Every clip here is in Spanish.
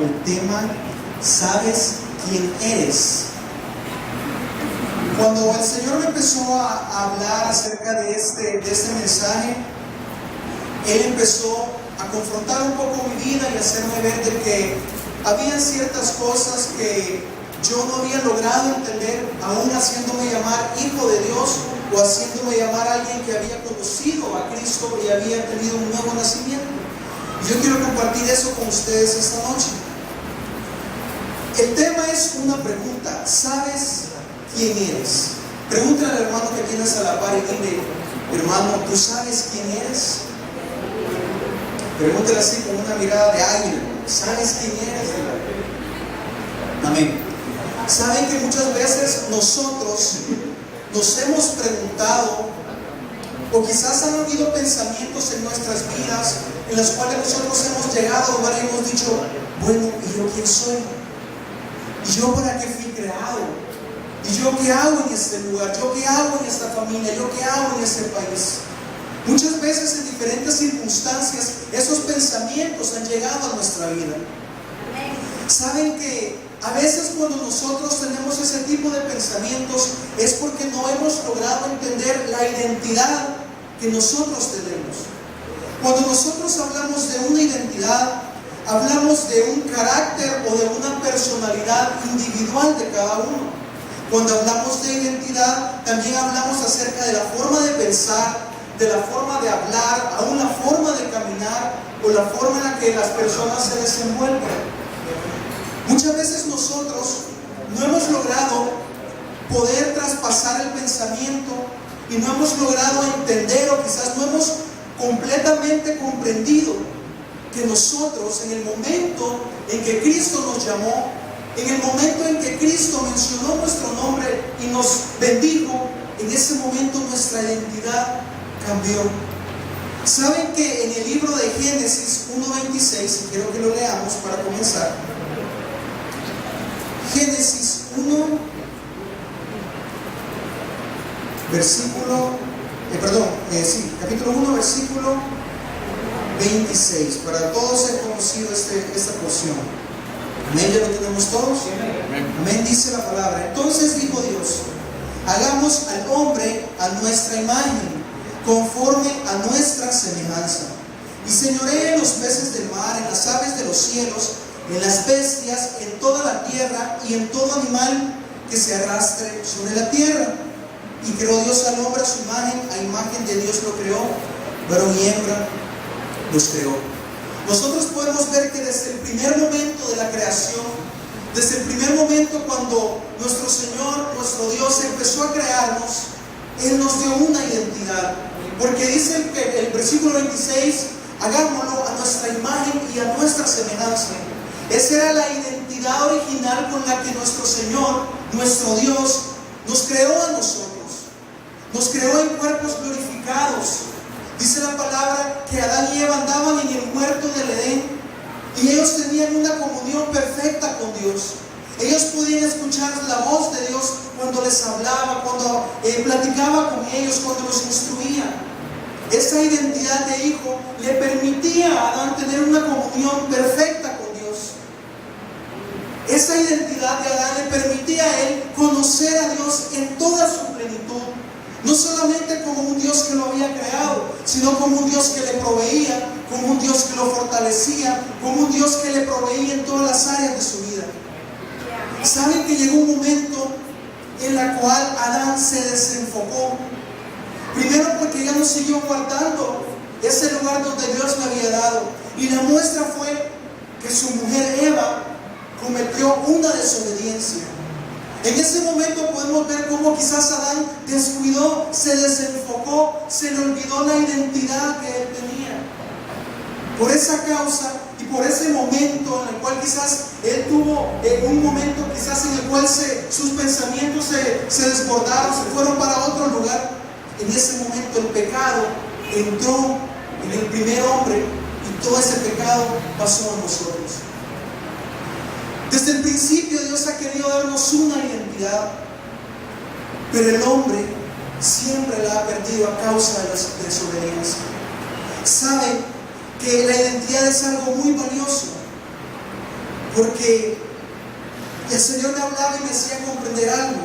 el tema ¿sabes quién eres? Cuando el Señor me empezó a hablar acerca de este mensaje, Él empezó a confrontar un poco mi vida y hacerme ver de que había ciertas cosas que yo no había logrado entender, aún haciéndome llamar hijo de Dios o haciéndome llamar a alguien que había conocido a Cristo y había tenido un nuevo nacimiento. Yo quiero compartir eso con ustedes esta noche. El tema es una pregunta: ¿sabes quién eres? Pregúntale al hermano que tienes a la par y dile: hermano, ¿tú sabes quién eres? Pregúntale así con una mirada de águila: ¿sabes quién eres? Amén. Saben que muchas veces nosotros nos hemos preguntado, o quizás han habido pensamientos en nuestras vidas en los cuales nosotros hemos llegado a lugar y hemos dicho: bueno, ¿y yo quién soy? ¿Y yo para qué fui creado? ¿Y yo qué hago en este lugar? ¿Yo qué hago en esta familia? ¿Yo qué hago en este país? Muchas veces en diferentes circunstancias esos pensamientos han llegado a nuestra vida. Saben que a veces cuando nosotros tenemos ese tipo de pensamientos es porque no hemos logrado entender la identidad que nosotros tenemos. Cuando nosotros hablamos de una identidad, hablamos de un carácter o de una personalidad individual de cada uno. Cuando hablamos de identidad, también hablamos acerca de la forma de pensar, de la forma de hablar, aún la forma de caminar o la forma en la que las personas se desenvuelven. Muchas veces nosotros no hemos logrado poder traspasar el pensamiento y no hemos logrado entender, o quizás no hemos completamente comprendido que nosotros, en el momento en que Cristo nos llamó, en el momento en que Cristo mencionó nuestro nombre y nos bendijo, en ese momento nuestra identidad cambió. ¿Saben que en el libro de Génesis 1:26, quiero que lo leamos para comenzar? Génesis 1, capítulo 1, versículo 26. Para todos es conocido esta porción. Amén, ya lo tenemos todos. Amén, dice la palabra. Entonces dijo Dios: hagamos al hombre a nuestra imagen, conforme a nuestra semejanza, y señoree en los peces del mar, en las aves de los cielos, en las bestias, en toda la tierra y en todo animal que se arrastre sobre la tierra. Y creó Dios al hombre a su imagen, a imagen de Dios lo creó, varón y hembra los creó. Nosotros podemos ver que desde el primer momento de la creación, desde el primer momento cuando nuestro Señor, nuestro Dios empezó a crearnos, Él nos dio una identidad. Porque dice el versículo 26: hagámoslo a nuestra imagen y a nuestra semejanza. Esa era la identidad original con la que nuestro Señor, nuestro Dios, nos creó a nosotros. Nos creó en cuerpos glorificados. Dice la palabra que Adán y Eva andaban en el huerto del Edén y ellos tenían una comunión perfecta con Dios. Ellos podían escuchar la voz de Dios cuando les hablaba, cuando platicaba con ellos, cuando los instruía. Esa identidad de hijo le permitía a Adán tener una comunión perfecta con Dios. Esa identidad de Adán le permitía a él conocer a Dios en toda su plenitud. No solamente como un Dios que lo había creado, sino como un Dios que le proveía, como un Dios que lo fortalecía, como un Dios que le proveía en todas las áreas de su vida. ¿Saben que llegó un momento en el cual Adán se desenfocó? Primero porque ya no siguió guardando ese lugar donde Dios le había dado. Y la muestra fue que su mujer Eva cometió una desobediencia. En ese momento podemos ver cómo quizás Adán descuidó, se desenfocó, se le olvidó la identidad que él tenía. Por esa causa y por ese momento en el cual quizás él tuvo un momento quizás en el cual sus pensamientos se desbordaron, se fueron para otro lugar. En ese momento el pecado entró en el primer hombre y todo ese pecado pasó a nosotros. Desde el principio Dios ha querido darnos una identidad, pero el hombre siempre la ha perdido a causa de la desobediencia. Saben que la identidad es algo muy valioso, Porque el Señor me hablaba y me hacía comprender algo,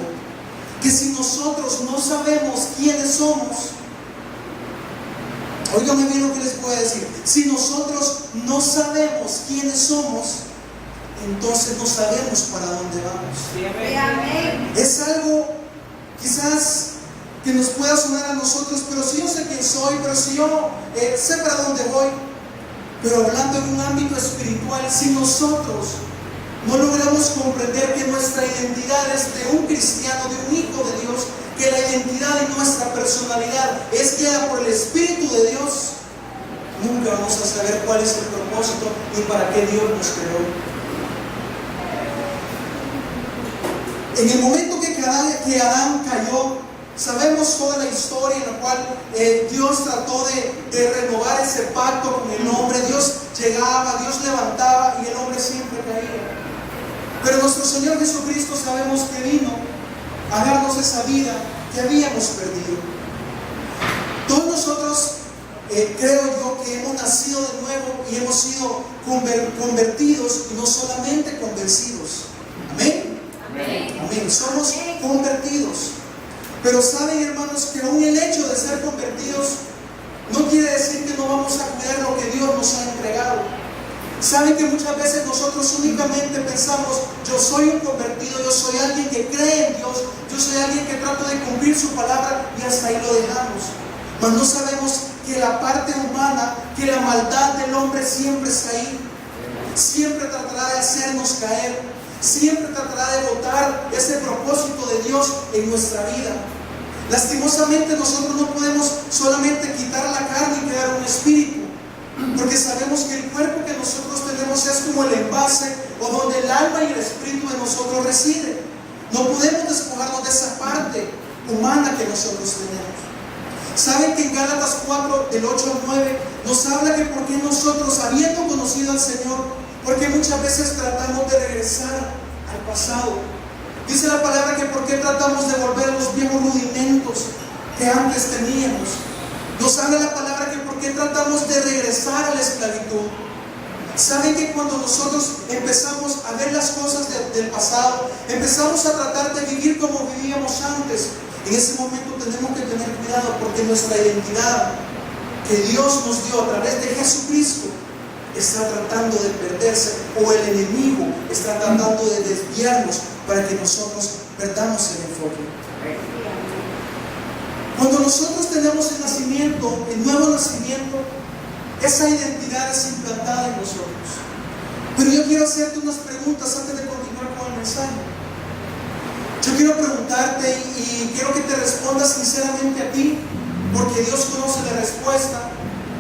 que si nosotros no sabemos quiénes somos, óigame bien lo que les voy a decir, si nosotros no sabemos quiénes somos, entonces no sabemos para dónde vamos. Es algo quizás que nos pueda sonar a nosotros, pero si yo sé quién soy, pero si yo sé para dónde voy, pero hablando en un ámbito espiritual, si nosotros no logramos comprender que nuestra identidad es de un cristiano, de un hijo de Dios, que la identidad de nuestra personalidad es guiada por el Espíritu de Dios, nunca vamos a saber cuál es el propósito y para qué Dios nos creó. En el momento que Adán cayó, sabemos toda la historia en la cual Dios trató de renovar ese pacto con el hombre. Dios llegaba, Dios levantaba y el hombre siempre caía. Pero nuestro Señor Jesucristo sabemos que vino a darnos esa vida que habíamos perdido. Todos nosotros, creo yo, que hemos nacido de nuevo y hemos sido convertidos y no solamente convencidos. Amén. Amén. Somos convertidos. Pero saben, hermanos, que aún el hecho de ser convertidos no quiere decir que no vamos a cuidar lo que Dios nos ha entregado. Saben que muchas veces nosotros únicamente pensamos: yo soy un convertido, yo soy alguien que cree en Dios, yo soy alguien que trato de cumplir su palabra, y hasta ahí lo dejamos. Mas no sabemos que la parte humana, que la maldad del hombre siempre está ahí. Siempre tratará de hacernos caer, siempre tratará de botar ese propósito de Dios en nuestra vida. Lastimosamente nosotros no podemos solamente quitar la carne y crear un espíritu, porque sabemos que el cuerpo que nosotros tenemos es como el envase o donde el alma y el espíritu de nosotros residen. No podemos despojarnos de esa parte humana que nosotros tenemos. Saben que en Gálatas 4, del 8 al 9, nos habla que porque nosotros, habiendo conocido al Señor, porque muchas veces tratamos de regresar al pasado. Dice la palabra que porque tratamos de volver a los viejos rudimentos que antes teníamos. Nos habla la palabra que porque tratamos de regresar a la esclavitud. Saben que cuando nosotros empezamos a ver las cosas del pasado, empezamos a tratar de vivir como vivíamos antes, en ese momento tenemos que tener cuidado, porque nuestra identidad que Dios nos dio a través de Jesucristo está tratando de perderse, o el enemigo está tratando de desviarnos para que nosotros perdamos el enfoque. Cuando nosotros tenemos el nacimiento, el nuevo nacimiento, esa identidad es implantada en nosotros. Pero yo quiero hacerte unas preguntas antes de continuar con el mensaje. Yo quiero preguntarte y quiero que te respondas sinceramente a ti, porque Dios conoce la respuesta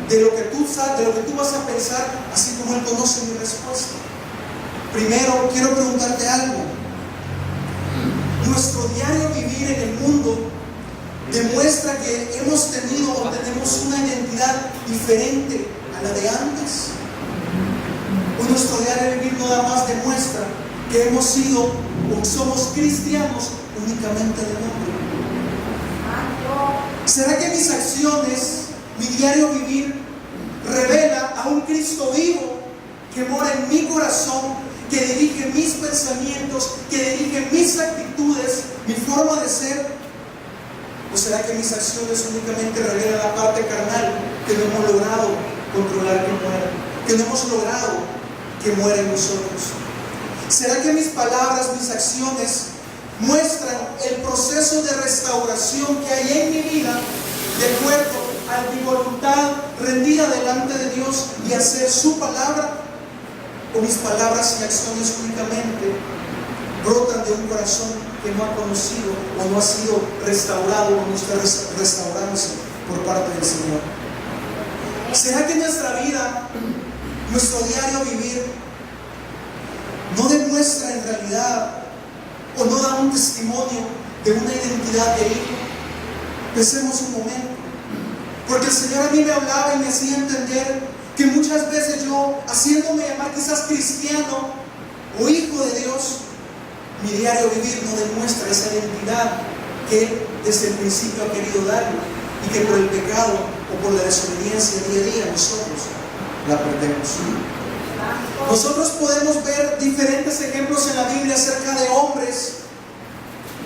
de lo que tú sabes, de lo que tú vas a pensar, así como Él conoce mi respuesta. Primero, quiero preguntarte algo. Nuestro diario vivir en el mundo demuestra que hemos tenido o tenemos una identidad diferente a la de antes. O nuestro diario vivir nada más demuestra que hemos sido o somos cristianos únicamente de nombre. ¿Será que mis acciones, mi diario vivir, revela a un Cristo vivo que mora en mi corazón, que dirige mis pensamientos, que dirige mis actitudes, mi forma de ser? ¿O será que mis acciones únicamente revelan la parte carnal que no hemos logrado controlar que muera, que no hemos logrado que muera en nosotros? ¿Será que mis palabras, mis acciones muestran el proceso de restauración que hay en mi vida, de acuerdo a mi voluntad rendida delante de Dios y hacer su palabra? ¿O mis palabras y acciones únicamente brotan de un corazón que no ha conocido o no ha sido restaurado o no está restaurándose por parte del Señor? ¿Será que nuestra vida, nuestro diario vivir, no demuestra en realidad o no da un testimonio de una identidad de hijo? Pensemos un momento, porque el Señor a mí me hablaba y me hacía entender que muchas veces yo, haciéndome llamar quizás cristiano o hijo de Dios, mi diario vivir no demuestra esa identidad que Él desde el principio ha querido darme, y que por el pecado o por la desobediencia día a día nosotros la perdemos. Nosotros podemos ver diferentes ejemplos en la Biblia acerca de hombres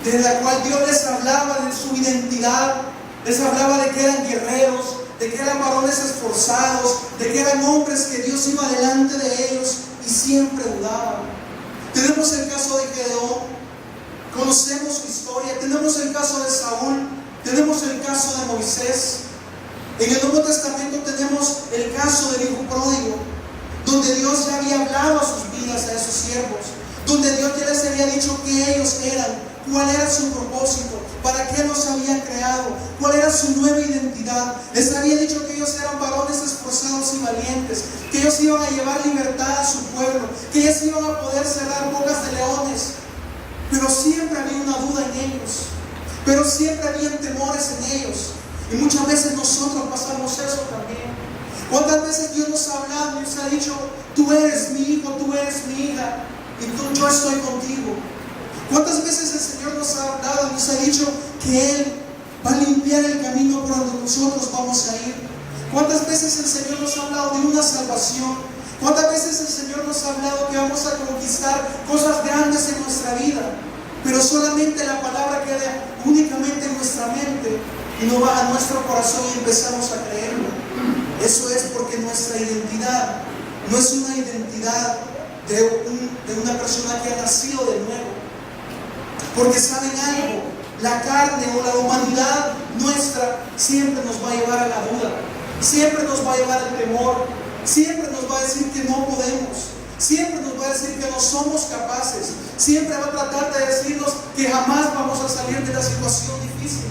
de la cual Dios les hablaba de su identidad, les hablaba de que eran guerreros, de que eran varones esforzados, de que eran hombres que Dios iba delante de ellos y siempre dudaban. Tenemos el caso de Gedeón, conocemos su historia, tenemos el caso de Saúl, tenemos el caso de Moisés. En el Nuevo Testamento tenemos el caso del hijo pródigo, donde Dios ya había hablado a sus vidas, a esos siervos, donde Dios ya les había dicho que ellos eran, cuál era su propósito, para qué los había creado, cuál era su nueva identidad. Les había dicho que ellos eran varones esforzados y valientes, que ellos iban a llevar libertad a su pueblo, que ellos iban a poder cerrar bocas de leones. Pero siempre había una duda en ellos, pero siempre había temores en ellos. Y muchas veces nosotros pasamos eso también. ¿Cuántas veces Dios nos ha hablado y nos ha dicho, tú eres mi hijo, tú eres mi hija, y yo estoy contigo? ¿Cuántas veces el Señor nos ha hablado y nos ha dicho que Él va a limpiar el camino por donde nosotros vamos a ir? ¿Cuántas veces el Señor nos ha hablado de una salvación? ¿Cuántas veces el Señor nos ha hablado que vamos a conquistar cosas grandes en nuestra vida? Pero solamente la palabra queda únicamente en nuestra mente y no va a nuestro corazón y empezamos a creerlo. Eso es porque nuestra identidad no es una identidad de una persona que ha nacido de nuevo. Porque saben algo, la carne o la humanidad nuestra siempre nos va a llevar a la duda, siempre nos va a llevar al temor, siempre nos va a decir que no podemos, siempre nos va a decir que no somos capaces, siempre va a tratar de decirnos que jamás vamos a salir de la situación difícil.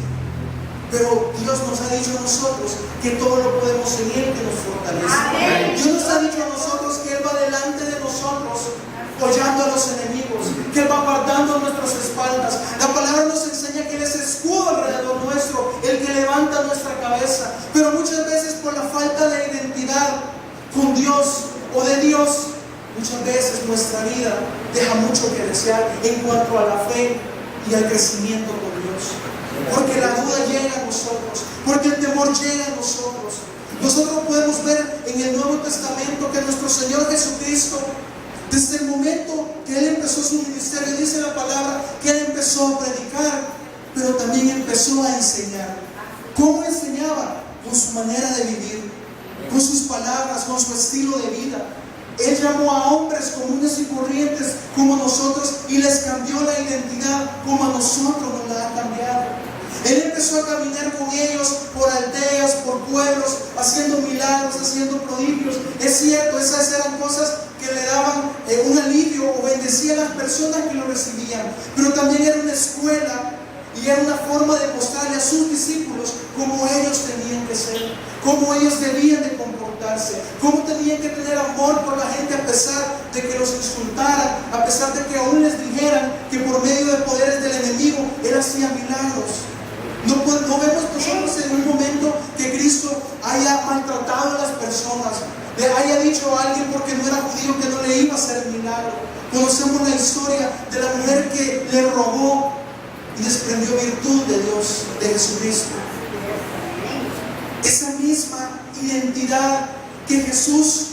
Pero Dios nos ha dicho a nosotros que todo lo podemos en Él que nos fortalece. Dios nos ha dicho a nosotros que Él va delante de nosotros, apoyando a los enemigos, que Él va guardando nuestras espaldas. La palabra nos enseña que Él es escudo alrededor nuestro, el que levanta nuestra cabeza. Pero muchas veces por la falta de identidad con Dios o de Dios, muchas veces nuestra vida deja mucho que desear en cuanto a la fe y al crecimiento con Dios. Porque la duda llega a nosotros, porque el temor llega a nosotros. Nosotros podemos ver en el Nuevo Testamento que nuestro Señor Jesucristo, desde el momento que Él empezó su ministerio, dice la palabra que Él empezó a predicar, pero también empezó a enseñar. ¿Cómo enseñaba? Con su manera de vivir, con sus palabras, con su estilo de vida. Él llamó a hombres comunes y corrientes como nosotros y les cambió la identidad como a nosotros nos la ha cambiado. Él empezó a caminar con ellos por aldeas, por pueblos, haciendo milagros, haciendo prodigios. Es cierto, esas eran cosas que le daban un alivio o bendecían a las personas que lo recibían. Pero también era una escuela y era una forma de mostrarle a sus discípulos cómo ellos tenían que ser, cómo ellos debían de comportarse, cómo tenían que tener amor por la gente a pesar de que los insultaran, a pesar de que aún les dijeran que por medio de poderes del enemigo Él hacía milagros. No vemos nosotros en un momento que Cristo haya maltratado a las personas, le haya dicho a alguien porque no era judío que no le iba a hacer el milagro. Conocemos la historia de la mujer que le robó y desprendió virtud de Dios, de Jesucristo. Esa misma identidad que Jesús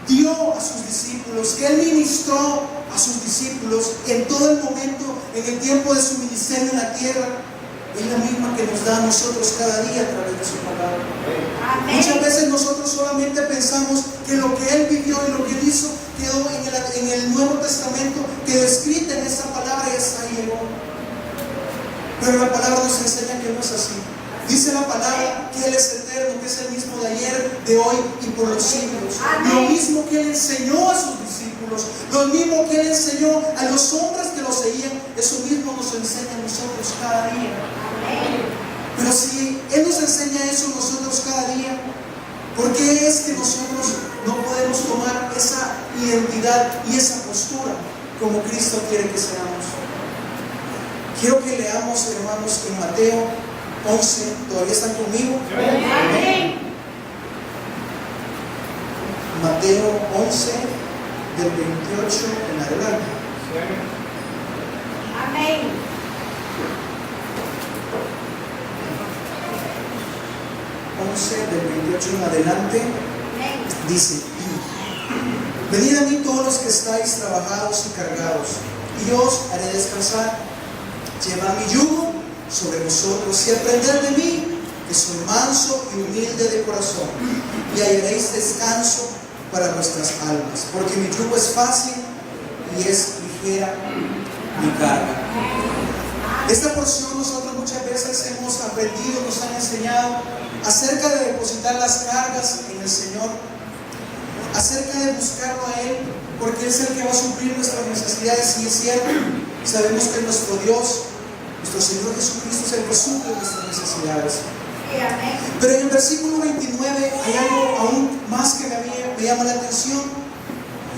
dio a sus discípulos, que Él ministró a sus discípulos en todo el momento, en el tiempo de su ministerio en la tierra, es la misma que nos da a nosotros cada día a través de su palabra. Amén. Muchas veces nosotros solamente pensamos que lo que Él vivió y lo que Él hizo quedó en el Nuevo Testamento, quedó escrito en esta palabra y hasta ahí llegó. Pero la palabra nos enseña que no es así. Dice la palabra que Él es eterno, que es el mismo de ayer, de hoy y por los siglos. Amén. Lo mismo que Él enseñó a sus discípulos, lo mismo que Él enseñó a los hombres que lo seguían, eso mismo nos enseña a nosotros cada día. Amén. Pero si Él nos enseña eso a nosotros cada día, ¿por qué es que nosotros no podemos tomar esa identidad y esa postura como Cristo quiere que seamos? Quiero que leamos, hermanos, en Mateo 11, ¿todavía están conmigo? Amén. Mateo 11, del 28 en adelante. Amén. Del 28 en adelante, dice: Venid a mí todos los que estáis trabajados y cargados, y yo os haré descansar. Llevad mi yugo sobre vosotros y aprended de mí, que soy manso y humilde de corazón, y hallaréis descanso para vuestras almas, porque mi yugo es fácil y es ligera mi carga. Esta porción nosotros muchas veces hemos aprendido, nos han enseñado acerca de depositar las cargas en el Señor, acerca de buscarlo a Él, porque Él es el que va a suplir nuestras necesidades. Y es cierto, sabemos que nuestro Dios, nuestro Señor Jesucristo, es el que suple nuestras necesidades. Pero en el versículo 29 hay algo aún más que me llama la atención.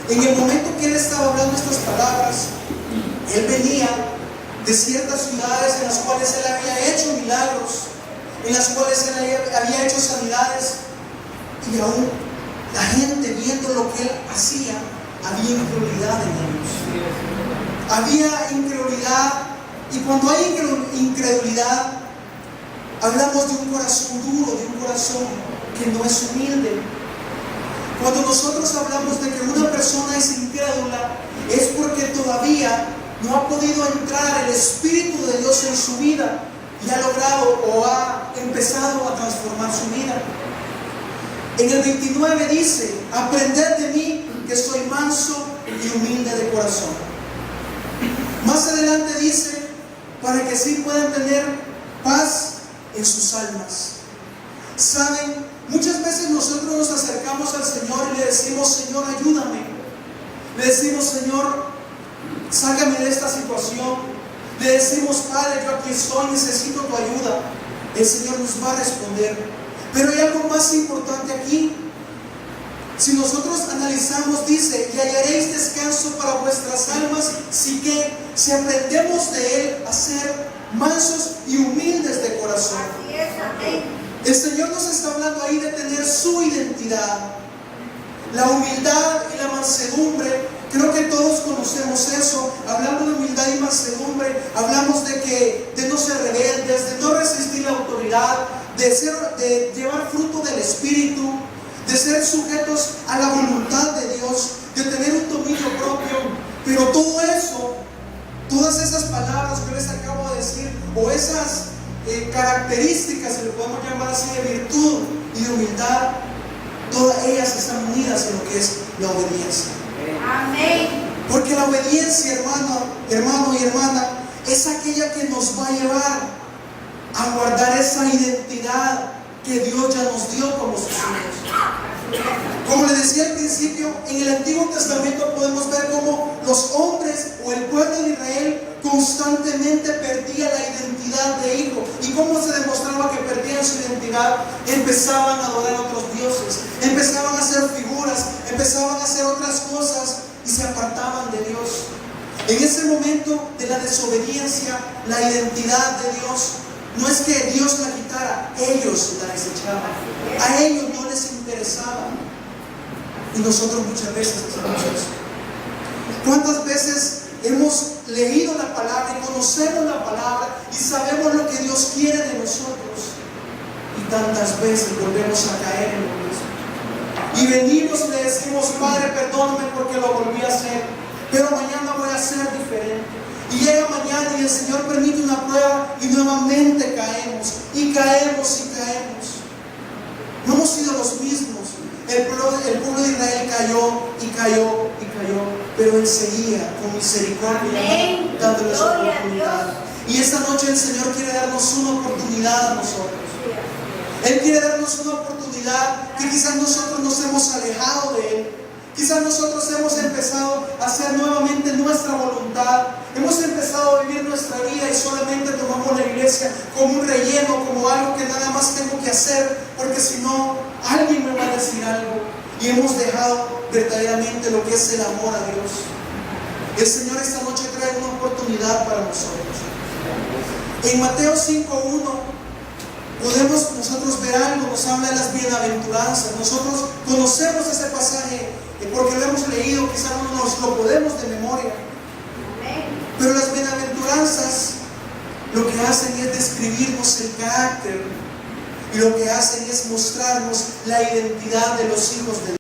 En el momento que Él estaba hablando estas palabras, Él venía de ciertas ciudades en las cuales Él había hecho milagros, en las cuales Él había hecho sanidades, y aún la gente, viendo lo que Él hacía, había incredulidad en ellos. Había incredulidad, y cuando hay incredulidad, hablamos de un corazón duro, de un corazón que no es humilde. Cuando nosotros hablamos de que una persona es incrédula, es porque todavía no ha podido entrar el Espíritu de Dios en su vida y ha logrado o ha empezado a transformar su vida. En el 29 dice: aprended de mí, que soy manso y humilde de corazón. Más adelante dice: para que así puedan tener paz en sus almas. Saben, muchas veces nosotros nos acercamos al Señor y le decimos: Señor, ayúdame. Le decimos: Señor, sácame de esta situación. Le decimos: Padre, yo aquí estoy, necesito tu ayuda. El Señor nos va a responder. Pero hay algo más importante aquí. Si nosotros analizamos, dice: y hallaréis descanso para vuestras almas, si aprendemos de Él a ser mansos y humildes de corazón. Así es, amén. El Señor nos está hablando ahí de tener su identidad. La humildad y la mansedumbre, creo que todos conocemos eso. Hablando de humildad y mansedumbre, hablamos de no ser rebeldes, de no resistir la autoridad, de llevar fruto del Espíritu, de ser sujetos a la voluntad de Dios, de tener un dominio propio. Pero todo eso, todas esas palabras que les acabo de decir, o esas características, si lo podemos llamar así, de virtud y de humildad, todas ellas están unidas en lo que es la obediencia. Amén. Porque la obediencia, hermano y hermana, es aquella que nos va a llevar a guardar esa identidad que Dios ya nos dio como sus hijos. Como les decía al principio, en el Antiguo Testamento podemos ver cómo los hombres o el pueblo de Israel constantemente perdía la identidad de hijo. ¿Y cómo se demostraba que perdían su identidad? Empezaban a adorar a otros dioses, empezaban a hacer figuras, empezaban a hacer otras cosas y se apartaban de Dios. En ese momento de la desobediencia, la identidad de Dios, no es que Dios la quitara, ellos la desechaban. A ellos no les interesaba. Y nosotros muchas veces hacemos eso. ¿Cuántas veces hemos leído la palabra y conocemos la palabra y sabemos lo que Dios quiere de nosotros? Y tantas veces volvemos a caer en lo mismo. Y venimos y le decimos: Padre, perdóname porque lo volví a hacer, pero mañana voy a ser diferente. Y llega mañana y el Señor permite una prueba y nuevamente caemos, y caemos, y caemos. No hemos sido los mismos. El pueblo de Israel cayó, y cayó, y cayó, pero Él seguía con misericordia, dándoles oportunidad. Y esta noche el Señor quiere darnos una oportunidad a nosotros. Él quiere darnos una oportunidad que quizás nosotros nos hemos alejado de Él. Quizás nosotros hemos empezado a hacer nuevamente nuestra voluntad. Hemos empezado a vivir nuestra vida y solamente tomamos la iglesia como un relleno, como algo que nada más tengo que hacer, porque si no, alguien me va a decir algo. Y hemos dejado verdaderamente lo que es el amor a Dios. El Señor esta noche trae una oportunidad para nosotros. En Mateo 5:1 podemos nosotros ver algo, nos habla de las bienaventuranzas. Nosotros conocemos ese pasaje porque lo hemos leído, quizás no nos lo podemos de memoria. Pero las bienaventuranzas lo que hacen es describirnos el carácter, y lo que hacen es mostrarnos la identidad de los hijos de Dios.